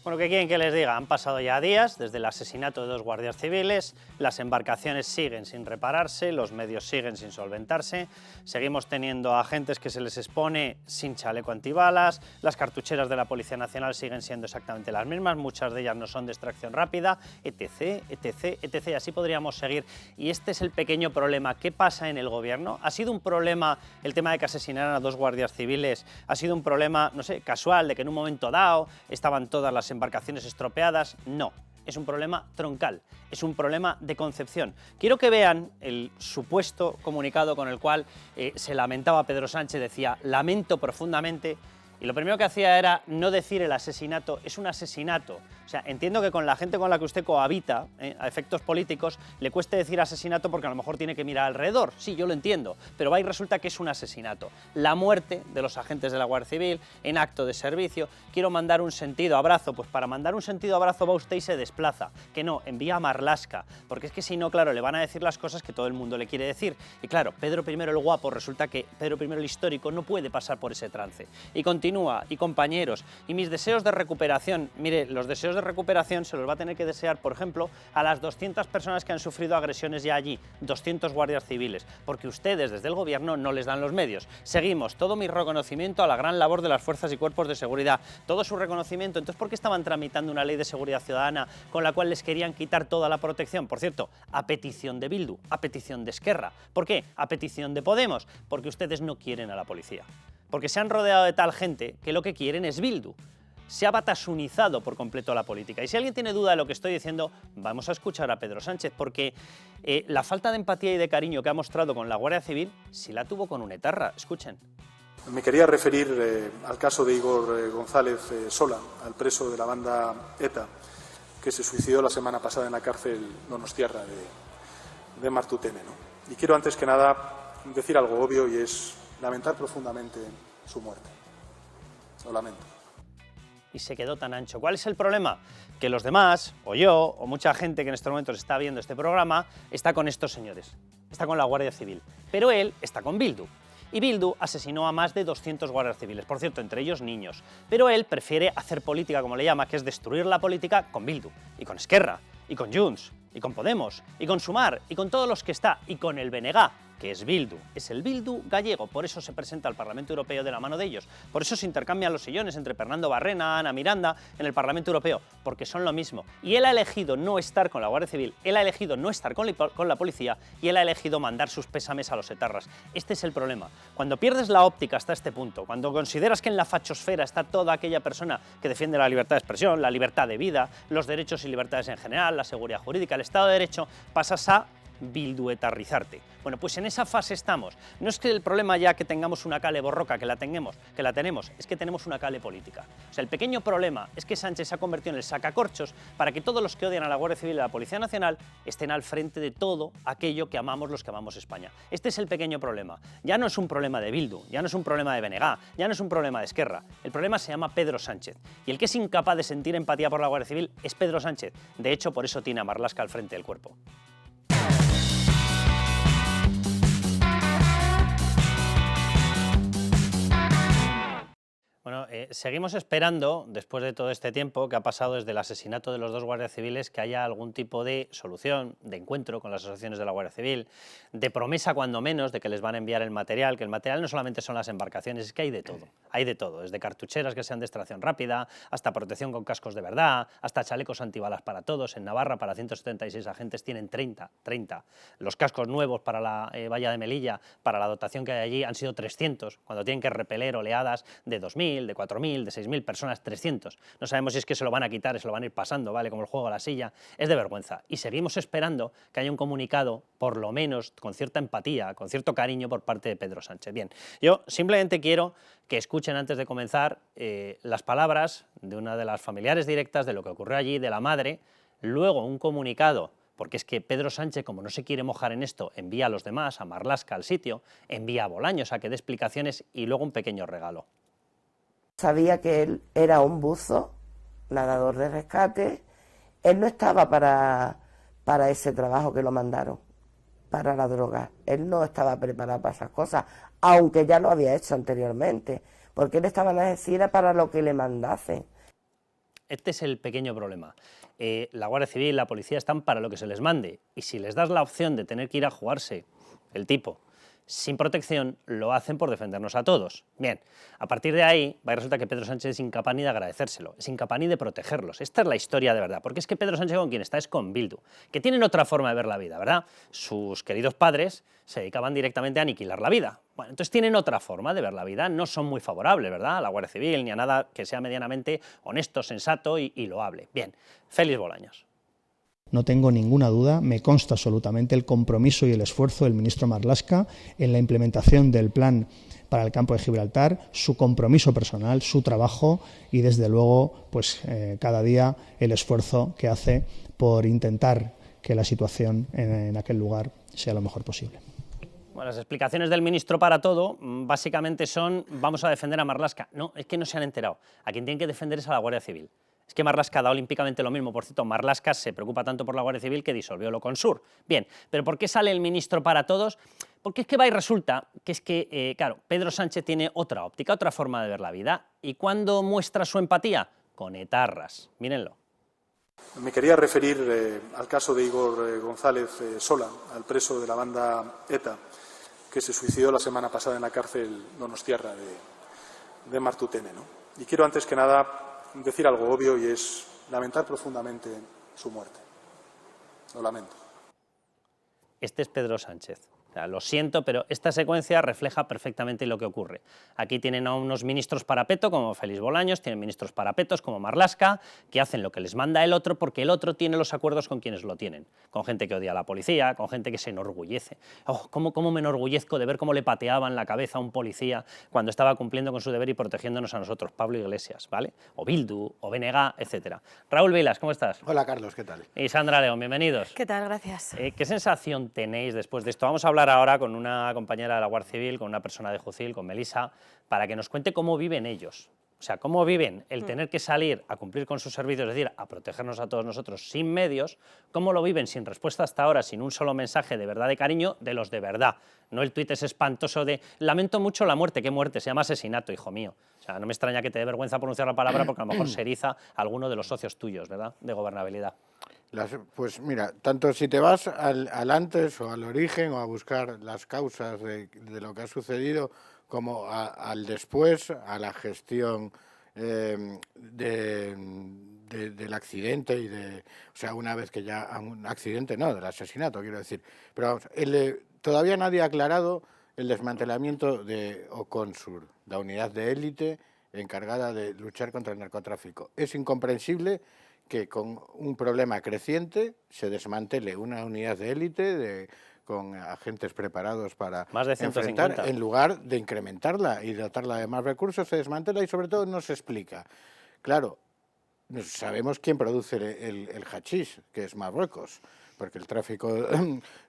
Bueno, ¿qué quieren que les diga? Han pasado ya días desde el asesinato de 2 guardias civiles, las embarcaciones siguen sin repararse, los medios siguen sin solventarse, seguimos teniendo agentes que se les expone sin chaleco antibalas, las cartucheras de la Policía Nacional siguen siendo exactamente las mismas, muchas de ellas no son de extracción rápida, etc, etc, etc, y así podríamos seguir. Y este es el pequeño problema. ¿Qué pasa en el gobierno? ¿Ha sido un problema el tema de que asesinaran a 2 guardias civiles? ¿Ha sido un problema, no sé, casual, de que en un momento dado estaban todas las embarcaciones estropeadas? No, es un problema troncal, es un problema de concepción. Quiero que vean el supuesto comunicado con el cual se lamentaba Pedro Sánchez, decía, lamento profundamente, y lo primero que hacía era no decir el asesinato, es un asesinato. O sea, entiendo que con la gente con la que usted cohabita, a efectos políticos, le cueste decir asesinato porque a lo mejor tiene que mirar alrededor. Sí, yo lo entiendo, pero va y resulta que es un asesinato. La muerte de los agentes de la Guardia Civil en acto de servicio. Quiero mandar un sentido abrazo, pues para mandar un sentido abrazo va usted y se desplaza. Que no, envía a Marlaska, porque es que si no, claro, le van a decir las cosas que todo el mundo le quiere decir. Y claro, Pedro I el guapo, resulta que Pedro I el histórico no puede pasar por ese trance. Y continúa, y compañeros, y mis deseos de recuperación, mire, los deseos de recuperación se los va a tener que desear, por ejemplo, a las 200 personas que han sufrido agresiones ya allí, 200 guardias civiles, porque ustedes desde el gobierno no les dan los medios. Seguimos, todo mi reconocimiento a la gran labor de las fuerzas y cuerpos de seguridad, todo su reconocimiento. Entonces, ¿por qué estaban tramitando una ley de seguridad ciudadana con la cual les querían quitar toda la protección? Por cierto, a petición de Bildu, a petición de Esquerra. ¿Por qué? A petición de Podemos, porque ustedes no quieren a la policía. Porque se han rodeado de tal gente que lo que quieren es Bildu. Se ha batasunizado por completo la política. Y si alguien tiene duda de lo que estoy diciendo, vamos a escuchar a Pedro Sánchez, porque la falta de empatía y de cariño que ha mostrado con la Guardia Civil, sí la tuvo con un etarra. Escuchen. Me quería referir al caso de Igor González Sola, al preso de la banda ETA, que se suicidó la semana pasada en la cárcel donostiarra de Martutene, ¿no? Y quiero antes que nada decir algo obvio, y es lamentar profundamente su muerte. Lo lamento. Y se quedó tan ancho. ¿Cuál es el problema? Que los demás, o yo, o mucha gente que en estos momentos está viendo este programa, está con estos señores, está con la Guardia Civil, pero él está con Bildu. Y Bildu asesinó a más de 200 guardias civiles, por cierto, entre ellos niños. Pero él prefiere hacer política, como le llama, que es destruir la política con Bildu, y con Esquerra, y con Junts, y con Podemos, y con Sumar, y con todos los que está, y con el BNG, que es Bildu, es el Bildu gallego, por eso se presenta al Parlamento Europeo de la mano de ellos, por eso se intercambian los sillones entre Fernando Barrena, Ana Miranda, en el Parlamento Europeo, porque son lo mismo. Y él ha elegido no estar con la Guardia Civil, él ha elegido no estar con la policía, y él ha elegido mandar sus pésames a los etarras. Este es el problema. Cuando pierdes la óptica hasta este punto, cuando consideras que en la fachosfera está toda aquella persona que defiende la libertad de expresión, la libertad de vida, los derechos y libertades en general, la seguridad jurídica, el Estado de Derecho, pasas a bilduetarrizarte. Bueno, pues en esa fase estamos. No es que el problema ya que tengamos una cale borroca, que la tenemos, es que tenemos una cale política. O sea, el pequeño problema es que Sánchez se ha convertido en el sacacorchos para que todos los que odian a la Guardia Civil y a la Policía Nacional estén al frente de todo aquello que amamos los que amamos España. Este es el pequeño problema. Ya no es un problema de Bildu, ya no es un problema de BNG, ya no es un problema de Esquerra. El problema se llama Pedro Sánchez. Y el que es incapaz de sentir empatía por la Guardia Civil es Pedro Sánchez. De hecho, por eso tiene a Marlaska al frente del cuerpo. Bueno, seguimos esperando, después de todo este tiempo que ha pasado desde el asesinato de los 2 guardias civiles, que haya algún tipo de solución, de encuentro con las asociaciones de la Guardia Civil, de promesa cuando menos de que les van a enviar el material, que el material no solamente son las embarcaciones, es que hay de todo, desde cartucheras que sean de extracción rápida, hasta protección con cascos de verdad, hasta chalecos antibalas para todos. En Navarra, para 176 agentes, tienen 30. Los cascos nuevos para la valla de Melilla, para la dotación que hay allí, han sido 300, cuando tienen que repeler oleadas de 2.000, de 4.000, de 6.000 personas, 300. No sabemos si es que se lo van a quitar y se lo van a ir pasando, ¿vale? Como el juego a la silla. Es de vergüenza. Y seguimos esperando que haya un comunicado, por lo menos con cierta empatía, con cierto cariño por parte de Pedro Sánchez. Bien, yo simplemente quiero que escuchen antes de comenzar las palabras de una de las familiares directas de lo que ocurrió allí, de la madre, luego un comunicado, porque es que Pedro Sánchez, como no se quiere mojar en esto, envía a los demás, a Marlaska al sitio, envía a Bolaños a que dé explicaciones y luego un pequeño regalo. Sabía que él era un buzo, nadador de rescate. Él no estaba para ese trabajo que lo mandaron, para la droga. Él no estaba preparado para esas cosas, aunque ya lo había hecho anteriormente, porque él estaba en Algeciras para lo que le mandasen. este es el pequeño problema. La Guardia Civil y la policía están para lo que se les mande, y si les das la opción de tener que ir a jugarse el tipo sin protección, lo hacen por defendernos a todos. Bien, a partir de ahí, resulta que Pedro Sánchez es incapaz ni de agradecérselo, es incapaz ni de protegerlos. Esta es la historia de verdad, porque es que Pedro Sánchez con quien está es con Bildu, que tienen otra forma de ver la vida, ¿verdad? Sus queridos padres se dedicaban directamente a aniquilar la vida. Bueno, entonces tienen otra forma de ver la vida, no son muy favorables, ¿verdad?, a la Guardia Civil ni a nada que sea medianamente honesto, sensato y loable. Bien, Félix Bolaños. No tengo ninguna duda, me consta absolutamente el compromiso y el esfuerzo del ministro Marlaska en la implementación del plan para el campo de Gibraltar, su compromiso personal, su trabajo y desde luego pues cada día el esfuerzo que hace por intentar que la situación en aquel lugar sea lo mejor posible. Bueno, las explicaciones del ministro para todo básicamente son: vamos a defender a Marlaska. No, es que no se han enterado. A quien tienen que defender es a la Guardia Civil. Es que Marlaska da olímpicamente lo mismo. Por cierto, Marlaska se preocupa tanto por la Guardia Civil que disolvió lo Consur. Bien, pero ¿por qué sale el ministro para todos? Porque es que va y resulta que es que, claro, Pedro Sánchez tiene otra óptica, otra forma de ver la vida. ¿Y cuándo muestra su empatía? Con etarras. Mírenlo. Me quería referir al caso de Igor González Sola, al preso de la banda ETA, que se suicidó la semana pasada en la cárcel donostiarra de Martutene, ¿no? Y quiero antes que nada decir algo obvio, y es lamentar profundamente su muerte. Lo lamento. Este es Pedro Sánchez. O sea, lo siento, pero esta secuencia refleja perfectamente lo que ocurre. Aquí tienen a unos ministros parapeto como Félix Bolaños, tienen ministros parapetos como Marlaska, que hacen lo que les manda el otro porque el otro tiene los acuerdos con quienes lo tienen. Con gente que odia a la policía, con gente que se enorgullece. Oh, ¿cómo me enorgullezco de ver cómo le pateaban la cabeza a un policía cuando estaba cumpliendo con su deber y protegiéndonos a nosotros? Pablo Iglesias, ¿vale? O Bildu, o BNG, etc. Raúl Vilas, ¿cómo estás? Hola, Carlos, ¿qué tal? Y Sandra León, bienvenidos. ¿Qué tal? Gracias. ¿Qué sensación tenéis después de esto? Vamos a hablar ahora con una compañera de la Guardia Civil, con una persona de Jucil, con Melisa, para que nos cuente cómo viven ellos. O sea, cómo viven el tener que salir a cumplir con sus servicios, es decir, a protegernos a todos nosotros sin medios, cómo lo viven sin respuesta hasta ahora, sin un solo mensaje de verdad, de cariño, de los de verdad. No el tuit es espantoso de lamento mucho la muerte. ¿Qué muerte? Se llama asesinato, hijo mío. O sea, no me extraña que te dé vergüenza pronunciar la palabra porque a lo mejor se eriza alguno de los socios tuyos, ¿verdad?, de gobernabilidad. Pues mira, tanto si te vas al antes o al origen o a buscar las causas de lo que ha sucedido, como al después, a la gestión del accidente y o sea, una vez que ya un accidente, no, del asesinato, quiero decir. Pero vamos, todavía nadie ha aclarado el desmantelamiento de Oconsur, la unidad de élite encargada de luchar contra el narcotráfico. Es incomprensible que con un problema creciente se desmantele una unidad de élite con agentes preparados para más de 150. enfrentar, en lugar de incrementarla y dotarla de más recursos, se desmantela y sobre todo no se explica. Claro, sabemos quién produce el hachís, que es Marruecos, porque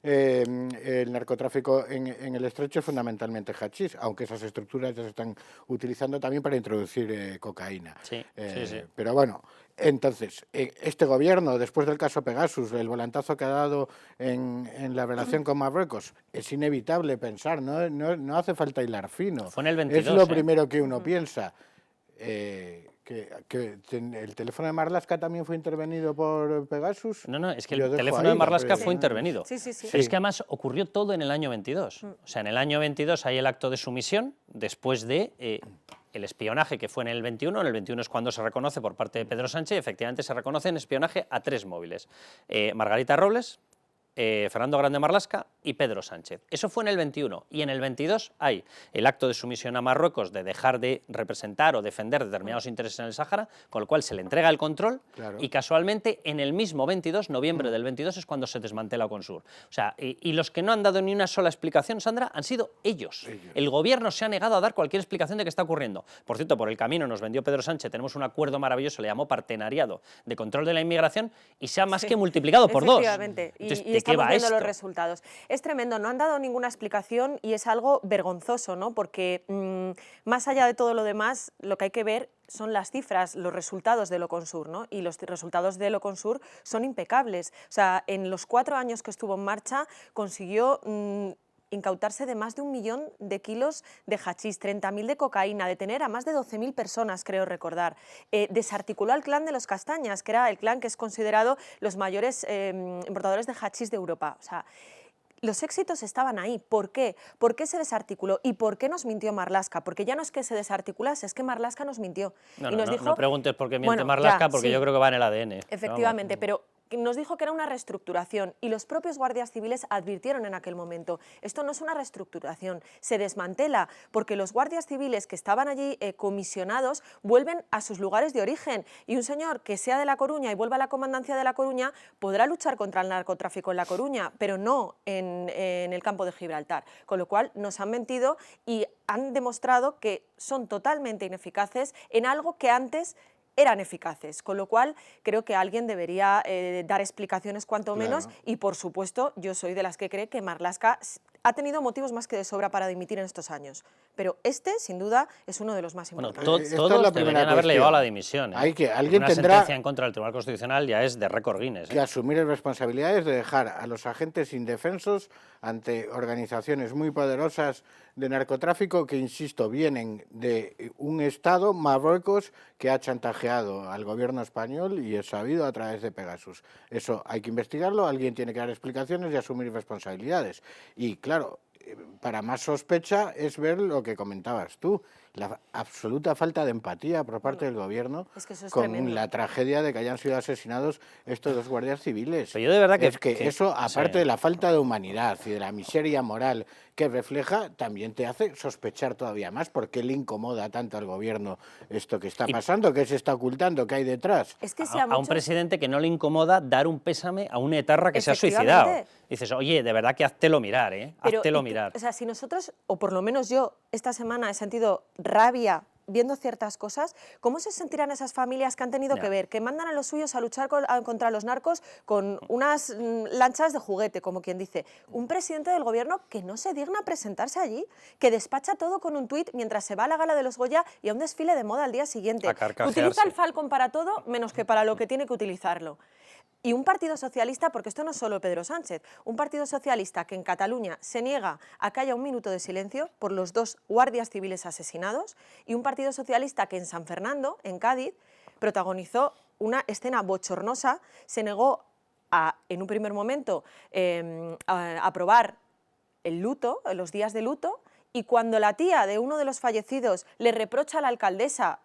el narcotráfico en el estrecho es fundamentalmente hachís, aunque esas estructuras ya se están utilizando también para introducir cocaína. Sí. Pero bueno, entonces, este gobierno, después del caso Pegasus, el volantazo que ha dado en la relación con Marruecos, es inevitable pensar, no hace falta hilar fino. Fue en el 22, es lo primero que uno piensa. Que el teléfono de Marlaska también fue intervenido por Pegasus. No, es que el teléfono de Marlaska fue intervenido. Sí. Pero es que además ocurrió todo en el año 22. O sea, en el año 22 hay el acto de sumisión después de el espionaje que fue en el 21. En el 21 es cuando se reconoce por parte de Pedro Sánchez, efectivamente se reconoce en espionaje a 3 móviles. Margarita Robles, Fernando Grande Marlaska y Pedro Sánchez. Eso fue en el 21, y en el 22 hay el acto de sumisión a Marruecos de dejar de representar o defender determinados intereses en el Sáhara, con lo cual se le entrega el control, claro. Y casualmente en el mismo 22, noviembre del 22, es cuando se desmantela Oconsur. O sea, y los que no han dado ni una sola explicación, Sandra, han sido ellos. El gobierno se ha negado a dar cualquier explicación de qué está ocurriendo. Por cierto, por el camino nos vendió Pedro Sánchez, tenemos un acuerdo maravilloso, le llamó partenariado de control de la inmigración, y se ha más que multiplicado por 2. Efectivamente. Entonces, y estamos viendo los resultados. Es tremendo, no han dado ninguna explicación y es algo vergonzoso, ¿no? Porque más allá de todo lo demás, lo que hay que ver son las cifras, los resultados del Oconsur, ¿no? Y los resultados del Oconsur son impecables. O sea, en los 4 años que estuvo en marcha consiguió incautarse de más de 1 millón de kilos de hachís, 30.000 de cocaína, detener a más de 12.000 personas, creo recordar. Desarticuló al clan de los Castañas, que era el clan que es considerado los mayores importadores de hachís de Europa. O sea, los éxitos estaban ahí. ¿Por qué? ¿Por qué se desarticuló? ¿Y por qué nos mintió Marlaska? Porque ya no es que se desarticulase, es que Marlaska nos mintió. No, y nos dijo, no preguntes por qué miente bueno, Marlaska, ya, porque sí, yo creo que va en el ADN. efectivamente, pero nos dijo que era una reestructuración y los propios guardias civiles advirtieron en aquel momento, esto no es una reestructuración, se desmantela porque los guardias civiles que estaban allí comisionados vuelven a sus lugares de origen y un señor que sea de La Coruña y vuelva a la comandancia de La Coruña podrá luchar contra el narcotráfico en La Coruña, pero no en el campo de Gibraltar, con lo cual nos han mentido y han demostrado que son totalmente ineficaces en algo que antes eran eficaces, con lo cual creo que alguien debería dar explicaciones cuanto menos y, por supuesto, yo soy de las que cree que Marlaska ha tenido motivos más que de sobra para dimitir en estos años, pero este, sin duda, es uno de los más importantes. Todos deberían haberle llevado la dimisión. Alguien una tendrá sentencia en contra del Tribunal Constitucional ya es de récord Guinness. que asumir responsabilidades de dejar a los agentes indefensos ante organizaciones muy poderosas de narcotráfico que, insisto, vienen de un Estado, Marruecos, que ha chantajeado al gobierno español y es sabido a través de Pegasus. Eso hay que investigarlo, alguien tiene que dar explicaciones y asumir responsabilidades. Y claro, para más sospecha es ver lo que comentabas tú, la absoluta falta de empatía por parte del gobierno es que eso es con tremendo. la tragedia de que hayan sido asesinados estos dos guardias civiles. Pero yo de verdad que eso, aparte sí, de la falta de humanidad y de la miseria moral que refleja, también te hace sospechar todavía más por qué le incomoda tanto al gobierno esto que está pasando, qué se está ocultando, qué hay detrás. Es que si a un muchos... presidente que no le incomoda dar un pésame a un etarra que se ha suicidado. Efectivamente. Dices, oye, de verdad que háztelo mirar, ¿eh? Pero, Háztelo mirar. O sea, si nosotros, o por lo menos yo, esta semana he sentido rabia viendo ciertas cosas, ¿cómo se sentirán esas familias que han tenido que ver, que mandan a los suyos a luchar contra los narcos con unas lanchas de juguete, como quien dice? Un presidente del gobierno que no se digna presentarse allí, que despacha todo con un tuit mientras se va a la gala de los Goya y a un desfile de moda al día siguiente. A carcajearse. Utiliza el Falcon para todo, menos que para lo que tiene que utilizarlo. Y un partido socialista, porque esto no es solo Pedro Sánchez, un partido socialista que en Cataluña se niega a que haya un minuto de silencio por los 2 guardias civiles asesinados, y un partido socialista que en San Fernando, en Cádiz, protagonizó una escena bochornosa, se negó a, en un primer momento, a aprobar el luto, los días de luto, y cuando la tía de uno de los fallecidos le reprocha a la alcaldesa,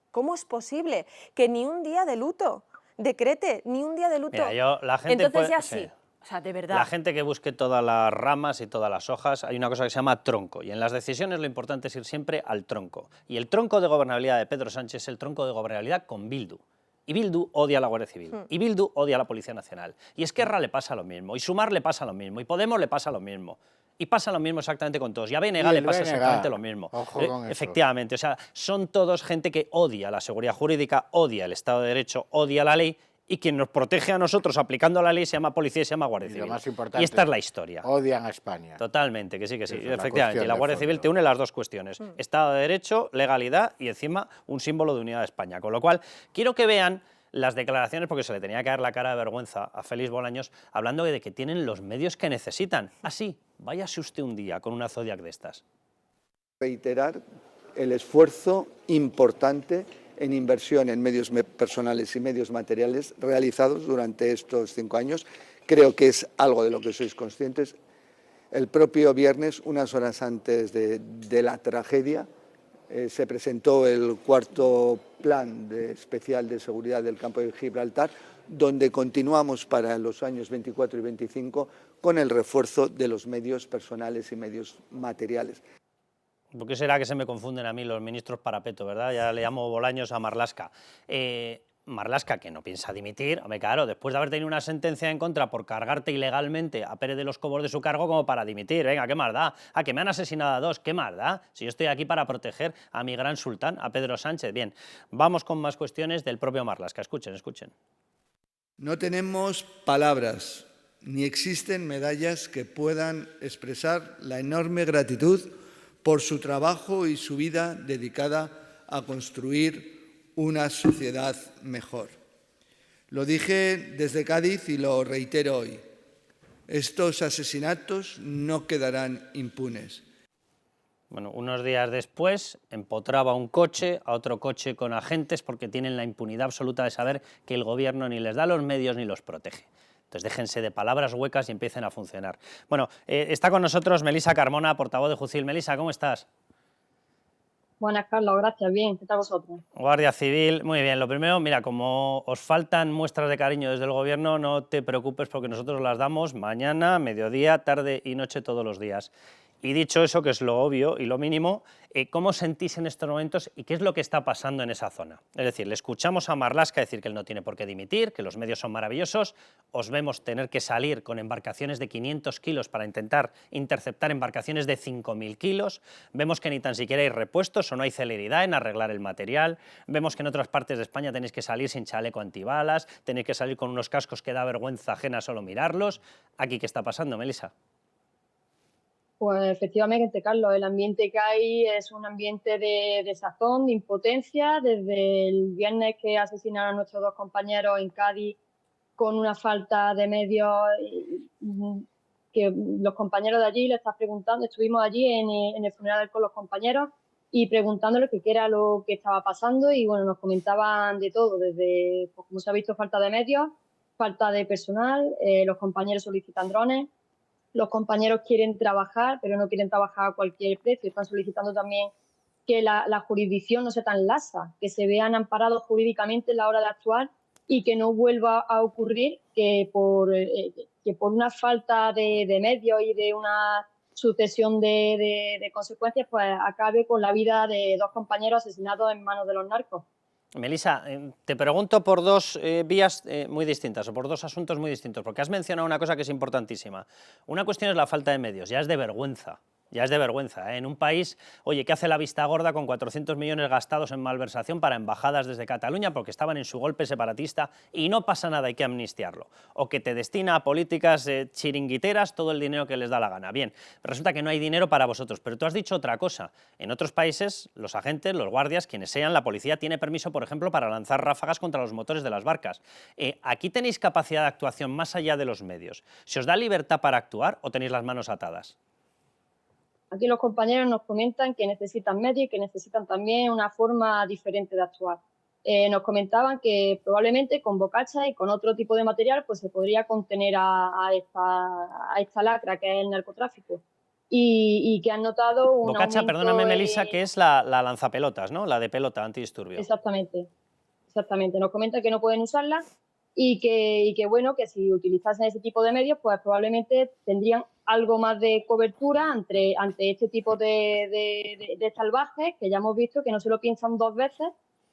¿cómo es posible que ni un día de luto decrete, ni un día de luto? Mira, la gente entonces ya sí. O sea, de verdad. La gente que busque todas las ramas y todas las hojas, hay una cosa que se llama tronco, y en las decisiones lo importante es ir siempre al tronco. Y el tronco de gobernabilidad de Pedro Sánchez es el tronco de gobernabilidad con Bildu. Y Bildu odia a la Guardia Civil, y Bildu odia a la Policía Nacional. Y Esquerra le pasa lo mismo, y Sumar le pasa lo mismo, y Podemos le pasa lo mismo. Y pasa lo mismo exactamente con todos. Y a BNG le pasa exactamente lo mismo. Ojo con eso. Efectivamente, o sea, son todos gente que odia la seguridad jurídica, odia el Estado de Derecho, odia la ley, y quien nos protege a nosotros aplicando la ley se llama policía y se llama Guardia Y Civil. lo más importante, y esta es la historia. Odian a España. Totalmente, que sí, Esa es la efectivamente. cuestión Y la de Guardia Civil fondo. te une las dos cuestiones. Estado de Derecho, legalidad y encima un símbolo de unidad de España. Con lo cual, quiero que vean las declaraciones, porque se le tenía que dar la cara de vergüenza a Félix Bolaños, hablando de que tienen los medios que necesitan. Así, váyase usted un día con una Zodiac de estas. Reiterar el esfuerzo importante en inversión en medios personales y medios materiales realizados durante estos 5 años. Creo que es algo de lo que sois conscientes. El propio viernes, unas horas antes de la tragedia, se presentó el 4º plan especial de seguridad del campo de Gibraltar, donde continuamos para los años 24 y 25 con el refuerzo de los medios personales y medios materiales. ¿Por qué será que se me confunden a mí los ministros parapeto, verdad? Ya le llamo Bolaños a Marlaska. Marlaska, que no piensa dimitir, hombre, claro, después de haber tenido una sentencia en contra por cargarte ilegalmente a Pérez de los Cobos de su cargo como para dimitir, venga, ¿qué más da? Ah, que me han asesinado a 2, ¿qué más da? Si yo estoy aquí para proteger a mi gran sultán, a Pedro Sánchez. Bien, vamos con más cuestiones del propio Marlaska, escuchen. No tenemos palabras, ni existen medallas que puedan expresar la enorme gratitud por su trabajo y su vida dedicada a construir una sociedad mejor. Lo dije desde Cádiz y lo reitero hoy. Estos asesinatos no quedarán impunes. Bueno, unos días después empotraba un coche a otro coche con agentes porque tienen la impunidad absoluta de saber que el gobierno ni les da los medios ni los protege. Entonces déjense de palabras huecas y empiecen a funcionar. Bueno, está con nosotros Melisa Carmona, portavoz de Jucil. Melisa, ¿cómo estás? Buenas, Carlos, gracias. Bien, ¿qué tal vosotros? Guardia Civil, muy bien. Lo primero, mira, como os faltan muestras de cariño desde el gobierno, no te preocupes porque nosotros las damos mañana, mediodía, tarde y noche todos los días. Y dicho eso, que es lo obvio y lo mínimo, ¿cómo sentís en estos momentos y qué es lo que está pasando en esa zona? Es decir, le escuchamos a Marlaska decir que él no tiene por qué dimitir, que los medios son maravillosos, os vemos tener que salir con embarcaciones de 500 kilos para intentar interceptar embarcaciones de 5.000 kilos, vemos que ni tan siquiera hay repuestos o no hay celeridad en arreglar el material, vemos que en otras partes de España tenéis que salir sin chaleco antibalas, tenéis que salir con unos cascos que da vergüenza ajena solo mirarlos. ¿Aquí qué está pasando, Melisa? Pues efectivamente, Carlos, el ambiente que hay es un ambiente de desazón, de impotencia. Desde el viernes que asesinaron a nuestros 2 compañeros en Cádiz con una falta de medios, que los compañeros de allí le están preguntando, estuvimos allí en el funeral con los compañeros y preguntándoles qué era lo que estaba pasando y bueno, nos comentaban de todo, desde, pues, como se ha visto, falta de medios, falta de personal, los compañeros solicitan drones. Los compañeros quieren trabajar, pero no quieren trabajar a cualquier precio. Están solicitando también que la jurisdicción no sea tan laxa, que se vean amparados jurídicamente en la hora de actuar y que no vuelva a ocurrir que por una falta de medios y de una sucesión de consecuencias, pues acabe con la vida de 2 compañeros asesinados en manos de los narcos. Melisa, te pregunto por dos vías muy distintas o por dos asuntos muy distintos, porque has mencionado una cosa que es importantísima. Una cuestión es la falta de medios, ya es de vergüenza. Ya es de vergüenza, ¿eh? En un país, oye, que hace la vista gorda con 400 millones gastados en malversación para embajadas desde Cataluña porque estaban en su golpe separatista y no pasa nada, hay que amnistiarlo. O que te destina a políticas chiringuiteras todo el dinero que les da la gana. Bien, resulta que no hay dinero para vosotros, pero tú has dicho otra cosa. En otros países, los agentes, los guardias, quienes sean, la policía tiene permiso, por ejemplo, para lanzar ráfagas contra los motores de las barcas. ¿Aquí tenéis capacidad de actuación más allá de los medios? ¿Se os da libertad para actuar o tenéis las manos atadas? Aquí los compañeros nos comentan que necesitan medios y que necesitan también una forma diferente de actuar. Nos comentaban que probablemente con bocacha y con otro tipo de material pues se podría contener a esta lacra que es el narcotráfico y que han notado un bocacha, aumento. perdóname, Melisa, que es la lanzapelotas, ¿no? La de pelota antidisturbios. Exactamente. Nos comentan que no pueden usarla y que bueno, que si utilizasen ese tipo de medios, pues probablemente tendrían algo más de cobertura ante este tipo de salvajes, que ya hemos visto que no se lo piensan 2 veces,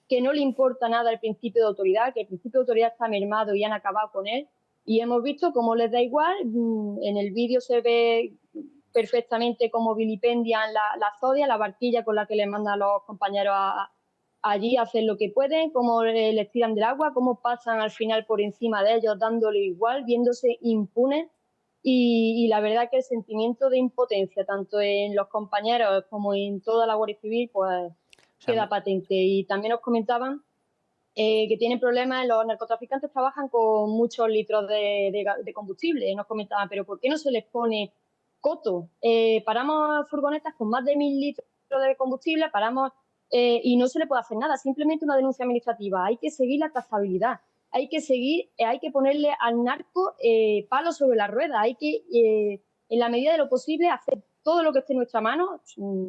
que no le importa nada el principio de autoridad, que el principio de autoridad está mermado y han acabado con él. Y hemos visto cómo les da igual. En el vídeo se ve perfectamente cómo vilipendian la Zodia, la barquilla con la que les mandan los compañeros allí a hacer lo que pueden, cómo les tiran del agua, cómo pasan al final por encima de ellos dándole igual, viéndose impunes. Y la verdad que el sentimiento de impotencia, tanto en los compañeros como en toda la Guardia Civil, pues queda patente. Y también nos comentaban que tienen problemas, los narcotraficantes trabajan con muchos litros de combustible. Nos comentaban, pero ¿por qué no se les pone coto? Paramos furgonetas con más de 1.000 litros de combustible, y no se le puede hacer nada, simplemente una denuncia administrativa. Hay que seguir la trazabilidad, hay que ponerle al narco palos sobre la rueda, hay que, en la medida de lo posible, hacer todo lo que esté en nuestra mano.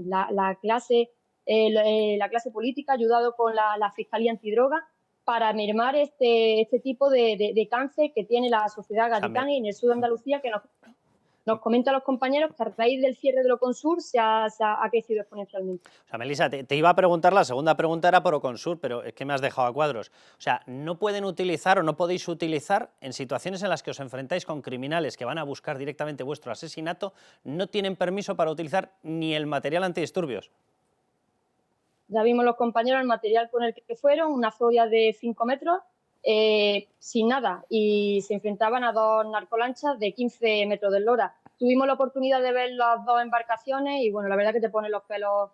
La clase política, ayudado con la Fiscalía Antidroga, para mermar este tipo de cáncer que tiene la sociedad gaditana y en el sur de Andalucía, que nos comentan los compañeros que a raíz del cierre de Oconsur ha crecido exponencialmente. O sea, Melisa, te iba a preguntar, la segunda pregunta era por Oconsur, pero es que me has dejado a cuadros. O sea, no pueden utilizar o no podéis utilizar en situaciones en las que os enfrentáis con criminales que van a buscar directamente vuestro asesinato, no tienen permiso para utilizar ni el material antidisturbios. Ya vimos los compañeros el material con el que fueron, una Zodia de 5 metros, sin nada, y se enfrentaban a 2 narcolanchas de 15 metros de eslora. Tuvimos la oportunidad de ver las 2 embarcaciones y bueno, la verdad que te ponen los pelos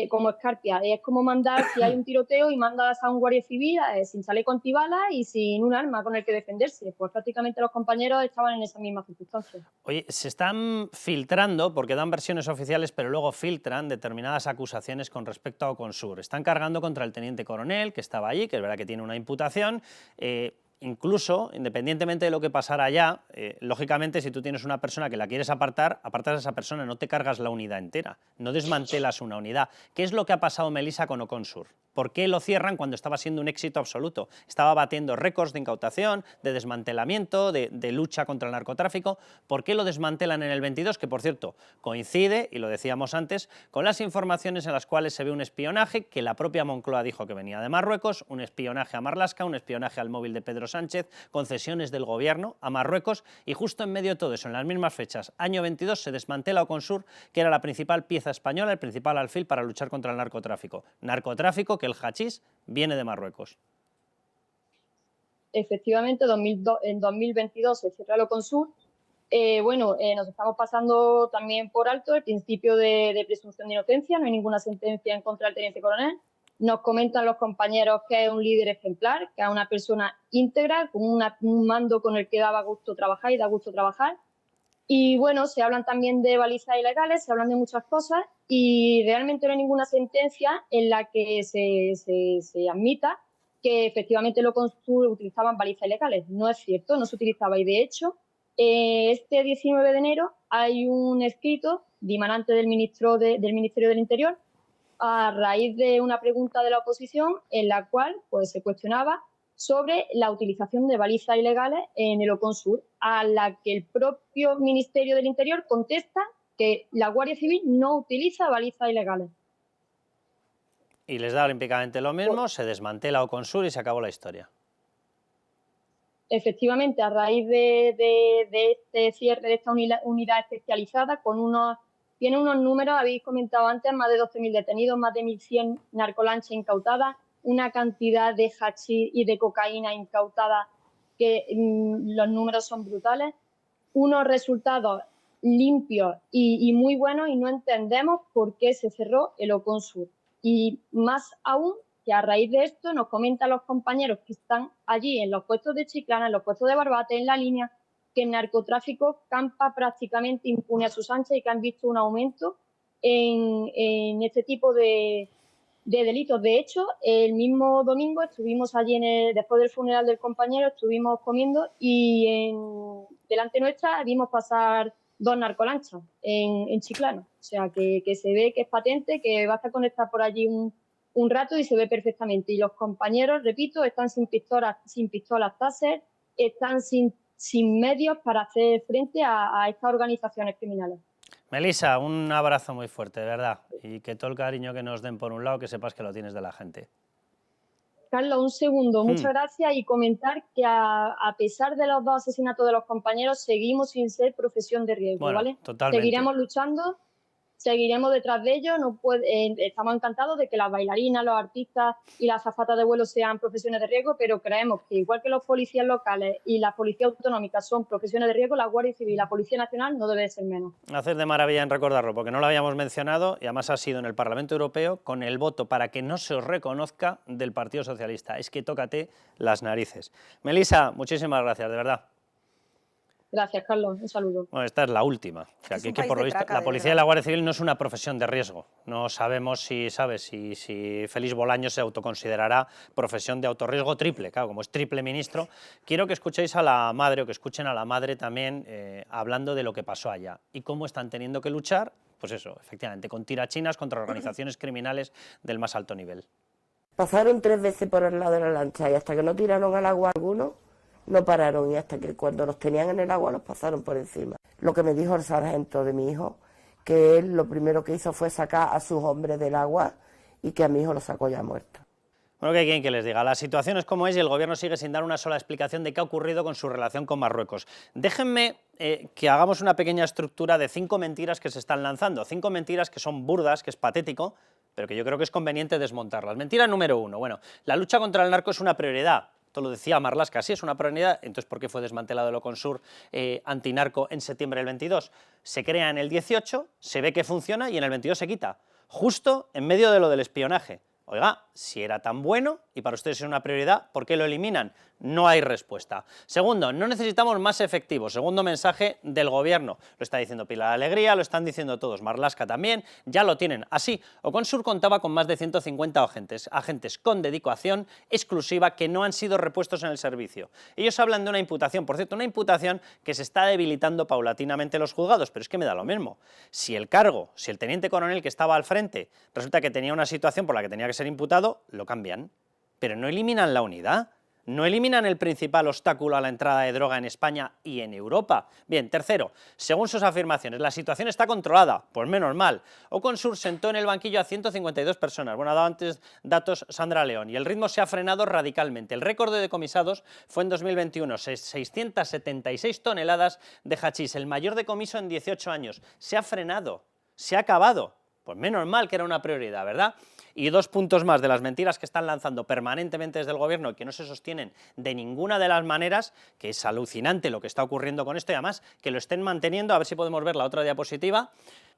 como Escarpia. Es como mandar, si hay un tiroteo y mandas a un guardia civil sin chaleco antibalas y sin un arma con el que defenderse. Pues prácticamente los compañeros estaban en esas mismas circunstancias. Oye, se están filtrando, porque dan versiones oficiales, pero luego filtran determinadas acusaciones con respecto a Oconsur. Están cargando contra el teniente coronel, que estaba allí, que es verdad que tiene una imputación. Incluso, independientemente de lo que pasara allá, lógicamente, si tú tienes una persona que la quieres apartas a esa persona, no te cargas la unidad entera, no desmantelas una unidad. ¿Qué es lo que ha pasado, Melisa, con Oconsur? ¿Por qué lo cierran cuando estaba siendo un éxito absoluto? Estaba batiendo récords de incautación, de desmantelamiento, de lucha contra el narcotráfico. ¿Por qué lo desmantelan en el 22? Que, por cierto, coincide, y lo decíamos antes, con las informaciones en las cuales se ve un espionaje que la propia Moncloa dijo que venía de Marruecos, un espionaje a Marlaska, un espionaje al móvil de Pedro Sánchez, concesiones del gobierno a Marruecos, y justo en medio de todo eso, en las mismas fechas, año 22, se desmantela Oconsur, que era la principal pieza española, el principal alfil para luchar contra el narcotráfico. Narcotráfico que el hachís viene de Marruecos. Efectivamente, en 2022 se cierra el Oconsur. Nos estamos pasando también por alto el principio de presunción de inocencia. No hay ninguna sentencia en contra del teniente coronel. Nos comentan los compañeros que es un líder ejemplar, que es una persona íntegra, con un mando con el que daba gusto trabajar y da gusto trabajar. Y bueno, se hablan también de balizas ilegales, se hablan de muchas cosas y realmente no hay ninguna sentencia en la que se admita que efectivamente los Oconsur utilizaban balizas ilegales. No es cierto, no se utilizaba y de hecho este 19 de enero hay un escrito dimanante del Ministerio del Interior a raíz de una pregunta de la oposición en la cual pues, se cuestionaba sobre la utilización de balizas ilegales en el Oconsur, a la que el propio Ministerio del Interior contesta que la Guardia Civil no utiliza balizas ilegales. Y les da olímpicamente lo mismo, se desmantela Oconsur y se acabó la historia. Efectivamente, a raíz de este cierre de esta unidad especializada, tiene unos números, habéis comentado antes, más de 12.000 detenidos, más de 1.100 narcolanchas incautadas, una cantidad de hachís y de cocaína incautada que los números son brutales, unos resultados limpios y muy buenos y no entendemos por qué se cerró el Oconsur. Y más aún que a raíz de esto nos comentan los compañeros que están allí en los puestos de Chiclana, en los puestos de Barbate, en la línea, que el narcotráfico campa prácticamente impune a sus anchas y que han visto un aumento en este tipo de delitos. De hecho, el mismo domingo estuvimos allí, después del funeral del compañero, estuvimos comiendo y delante nuestra vimos pasar 2 narcolanchas en Chiclana. O sea, que se ve que es patente, que basta conectar por allí un rato y se ve perfectamente. Y los compañeros, repito, están sin pistolas Taser, están sin medios para hacer frente a estas organizaciones criminales. Melisa, un abrazo muy fuerte, de verdad, y que todo el cariño que nos den por un lado, que sepas que lo tienes de la gente. Carlos, un segundo, muchas gracias, y comentar que a pesar de los 2 asesinatos de los compañeros, seguimos sin ser profesión de riesgo, bueno, ¿vale? Totalmente. Seguiremos luchando, seguiremos detrás de ellos, estamos encantados de que las bailarinas, los artistas y las azafatas de vuelo sean profesiones de riesgo, pero creemos que igual que los policías locales y las policías autonómicas son profesiones de riesgo, la Guardia Civil y la Policía Nacional no debe ser menos. Haces de maravilla en recordarlo, porque no lo habíamos mencionado y además ha sido en el Parlamento Europeo con el voto para que no se os reconozca del Partido Socialista. Es que tócate las narices. Melisa, muchísimas gracias, de verdad. Gracias, Carlos. Un saludo. Bueno, esta es la última. O sea, que por lo visto, la policía y la Guardia Civil no es una profesión de riesgo. No sabemos si Félix Bolaños se autoconsiderará profesión de autorriesgo triple. Claro, como es triple ministro. Quiero que escuchéis a la madre o que escuchen a la madre también hablando de lo que pasó allá y cómo están teniendo que luchar, pues eso, efectivamente, con tirachinas contra organizaciones criminales del más alto nivel. Pasaron 3 veces por el lado de la lancha y hasta que no tiraron al agua algunos, no pararon, y hasta que cuando los tenían en el agua los pasaron por encima. Lo que me dijo el sargento de mi hijo, que él lo primero que hizo fue sacar a sus hombres del agua y que a mi hijo lo sacó ya muerto. Bueno, ¿qué quieren que les diga? La situación es como es y el Gobierno sigue sin dar una sola explicación de qué ha ocurrido con su relación con Marruecos. Déjenme que hagamos una pequeña estructura de 5 mentiras que se están lanzando. 5 mentiras que son burdas, que es patético, pero que yo creo que es conveniente desmontarlas. Mentira número 1. Bueno, la lucha contra el narco es una prioridad. Esto lo decía Marlaska, sí, es una prioridad. Entonces, ¿por qué fue desmantelado el Oconsur antinarco en septiembre del 22? Se crea en el 18, se ve que funciona y en el 22 se quita. justo en medio de lo del espionaje. Oiga, si era tan bueno y para ustedes es una prioridad, ¿por qué lo eliminan? No hay respuesta. Segundo, no necesitamos más efectivos. Segundo mensaje del Gobierno. Lo está diciendo Pilar Alegría, lo están diciendo todos, Marlaska también, ya lo tienen. Así, Oconsur contaba con más de 150 agentes con dedicación exclusiva que no han sido repuestos en el servicio. Ellos hablan de una imputación, por cierto, una imputación que se está debilitando paulatinamente en los juzgados, pero es que me da lo mismo. Si el cargo, si el teniente coronel que estaba al frente resulta que tenía una situación por la que tenía que ser imputado, lo cambian, pero no eliminan la unidad. No eliminan el principal obstáculo a la entrada de droga en España y en Europa. Bien, tercero, según sus afirmaciones, la situación está controlada, pues menos mal. Oconsur sentó en el banquillo a 152 personas, bueno, ha dado antes datos Sandra León, y el ritmo se ha frenado radicalmente. El récord de decomisados fue en 2021, 676 toneladas de hachís, el mayor decomiso en 18 años. Se ha frenado, se ha acabado. Pues menos mal que era una prioridad, ¿verdad? Y 2 puntos más de las mentiras que están lanzando permanentemente desde el Gobierno y que no se sostienen de ninguna de las maneras, que es alucinante lo que está ocurriendo con esto y además que lo estén manteniendo, a ver si podemos ver la otra diapositiva.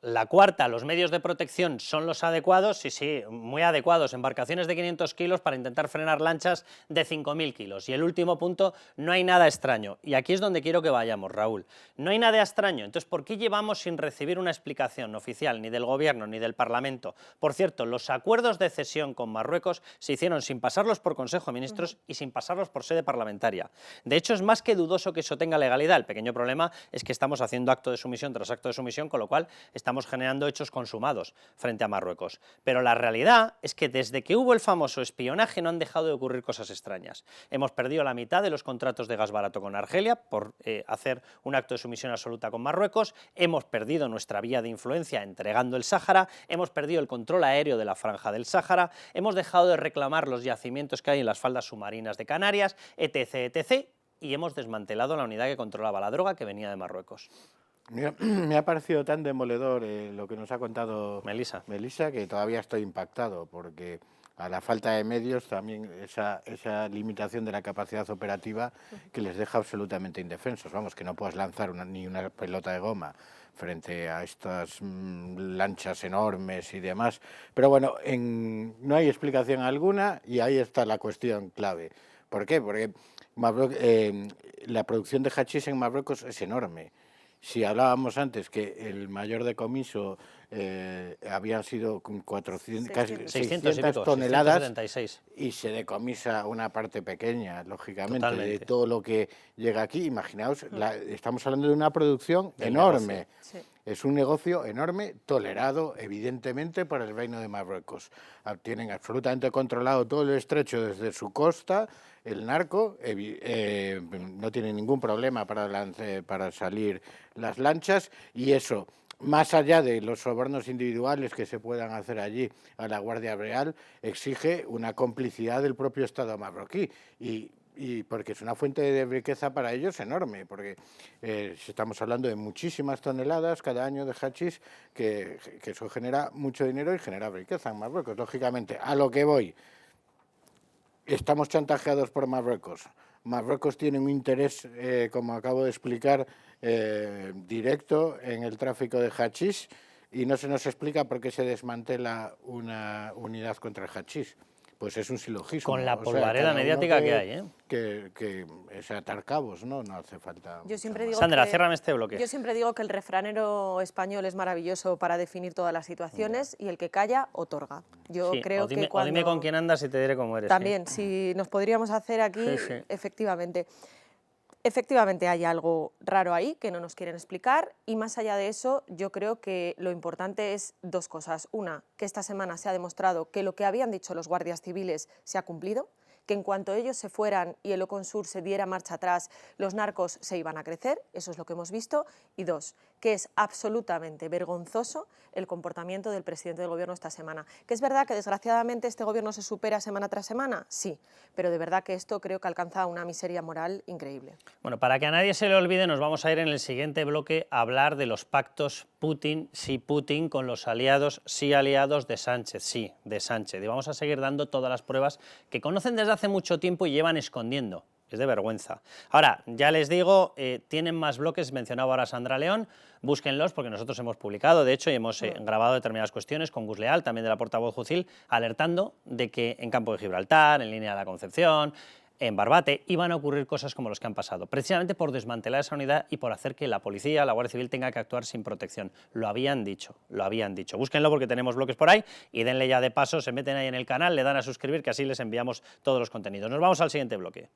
La cuarta, los medios de protección son los adecuados, sí, muy adecuados, embarcaciones de 500 kilos para intentar frenar lanchas de 5.000 kilos. Y el último punto, no hay nada extraño. Y aquí es donde quiero que vayamos, Raúl. No hay nada extraño, entonces, ¿por qué llevamos sin recibir una explicación oficial ni del Gobierno ni del Parlamento? Por cierto, los acuerdos de cesión con Marruecos se hicieron sin pasarlos por Consejo de Ministros y sin pasarlos por sede parlamentaria. De hecho, es más que dudoso que eso tenga legalidad. El pequeño problema es que estamos haciendo acto de sumisión tras acto de sumisión, con lo cual estamos generando hechos consumados frente a Marruecos. Pero la realidad es que desde que hubo el famoso espionaje no han dejado de ocurrir cosas extrañas. Hemos perdido la mitad de los contratos de gas barato con Argelia por hacer un acto de sumisión absoluta con Marruecos, hemos perdido nuestra vía de influencia entregando el Sáhara, hemos perdido el control aéreo de la franja del Sáhara, hemos dejado de reclamar los yacimientos que hay en las faldas submarinas de Canarias, etc., y hemos desmantelado la unidad que controlaba la droga que venía de Marruecos. Me ha parecido tan demoledor lo que nos ha contado Melisa, que todavía estoy impactado, porque a la falta de medios también esa limitación de la capacidad operativa que les deja absolutamente indefensos. Vamos, que no puedas lanzar ni una pelota de goma frente a estas lanchas enormes y demás. Pero bueno, no hay explicación alguna y ahí está la cuestión clave. ¿Por qué? Porque la producción de hachís en Marruecos es enorme. Si hablábamos antes que el mayor decomiso habían sido casi 600 toneladas 676. Y se decomisa una parte pequeña, lógicamente, totalmente, de todo lo que llega aquí. Imaginaos, estamos hablando de una producción enorme. Sí. Es un negocio enorme, tolerado evidentemente por el Reino de Marruecos. Tienen absolutamente controlado todo el estrecho desde su costa. El narco no tiene ningún problema para salir las lanchas, y eso, más allá de los sobornos individuales que se puedan hacer allí a la Guardia Real, exige una complicidad del propio Estado marroquí. Y porque es una fuente de riqueza para ellos enorme, porque estamos hablando de muchísimas toneladas cada año de hachís, que eso genera mucho dinero y genera riqueza en Marruecos. Lógicamente, a lo que voy, estamos chantajeados por Marruecos. Marruecos tiene un interés, como acabo de explicar, directo en el tráfico de hachís, y no se nos explica por qué se desmantela una unidad contra el hachís. Pues es un silogismo. Con la polvareda mediática que hay, ¿eh? Que es atar cabos, ¿no? No hace falta. Yo siempre digo Sandra, ciérrame este bloque. Yo siempre digo que el refranero español es maravilloso para definir todas las situaciones y el que calla, otorga. Yo creo que cuando... O dime con quién andas y te diré cómo eres. También, si nos podríamos hacer aquí, efectivamente. Efectivamente hay algo raro ahí que no nos quieren explicar, y más allá de eso yo creo que lo importante es 2 cosas. Una, que esta semana se ha demostrado que lo que habían dicho los guardias civiles se ha cumplido, que en cuanto ellos se fueran y el Oconsur se diera marcha atrás, los narcos se iban a crecer, eso es lo que hemos visto. Y 2, que es absolutamente vergonzoso el comportamiento del presidente del Gobierno esta semana. Que es verdad que desgraciadamente este Gobierno se supera semana tras semana, sí, pero de verdad que esto creo que alcanza una miseria moral increíble. Bueno, para que a nadie se le olvide, nos vamos a ir en el siguiente bloque a hablar de los pactos Putin, sí Putin, con los aliados, sí aliados de Sánchez, sí, de Sánchez. Y vamos a seguir dando todas las pruebas que conocen desde hace mucho tiempo y llevan escondiendo. Es de vergüenza. Ahora, ya les digo, tienen más bloques, mencionaba ahora Sandra León, búsquenlos porque nosotros hemos publicado, de hecho, y hemos grabado determinadas cuestiones con Gus Leal, también de la portavoz Jucil, alertando de que en Campo de Gibraltar, en Línea de la Concepción, en Barbate, iban a ocurrir cosas como los que han pasado, precisamente por desmantelar esa unidad y por hacer que la policía, la Guardia Civil tenga que actuar sin protección. Lo habían dicho, lo habían dicho. Búsquenlo porque tenemos bloques por ahí y denle ya de paso, se meten ahí en el canal, le dan a suscribir, que así les enviamos todos los contenidos. Nos vamos al siguiente bloque.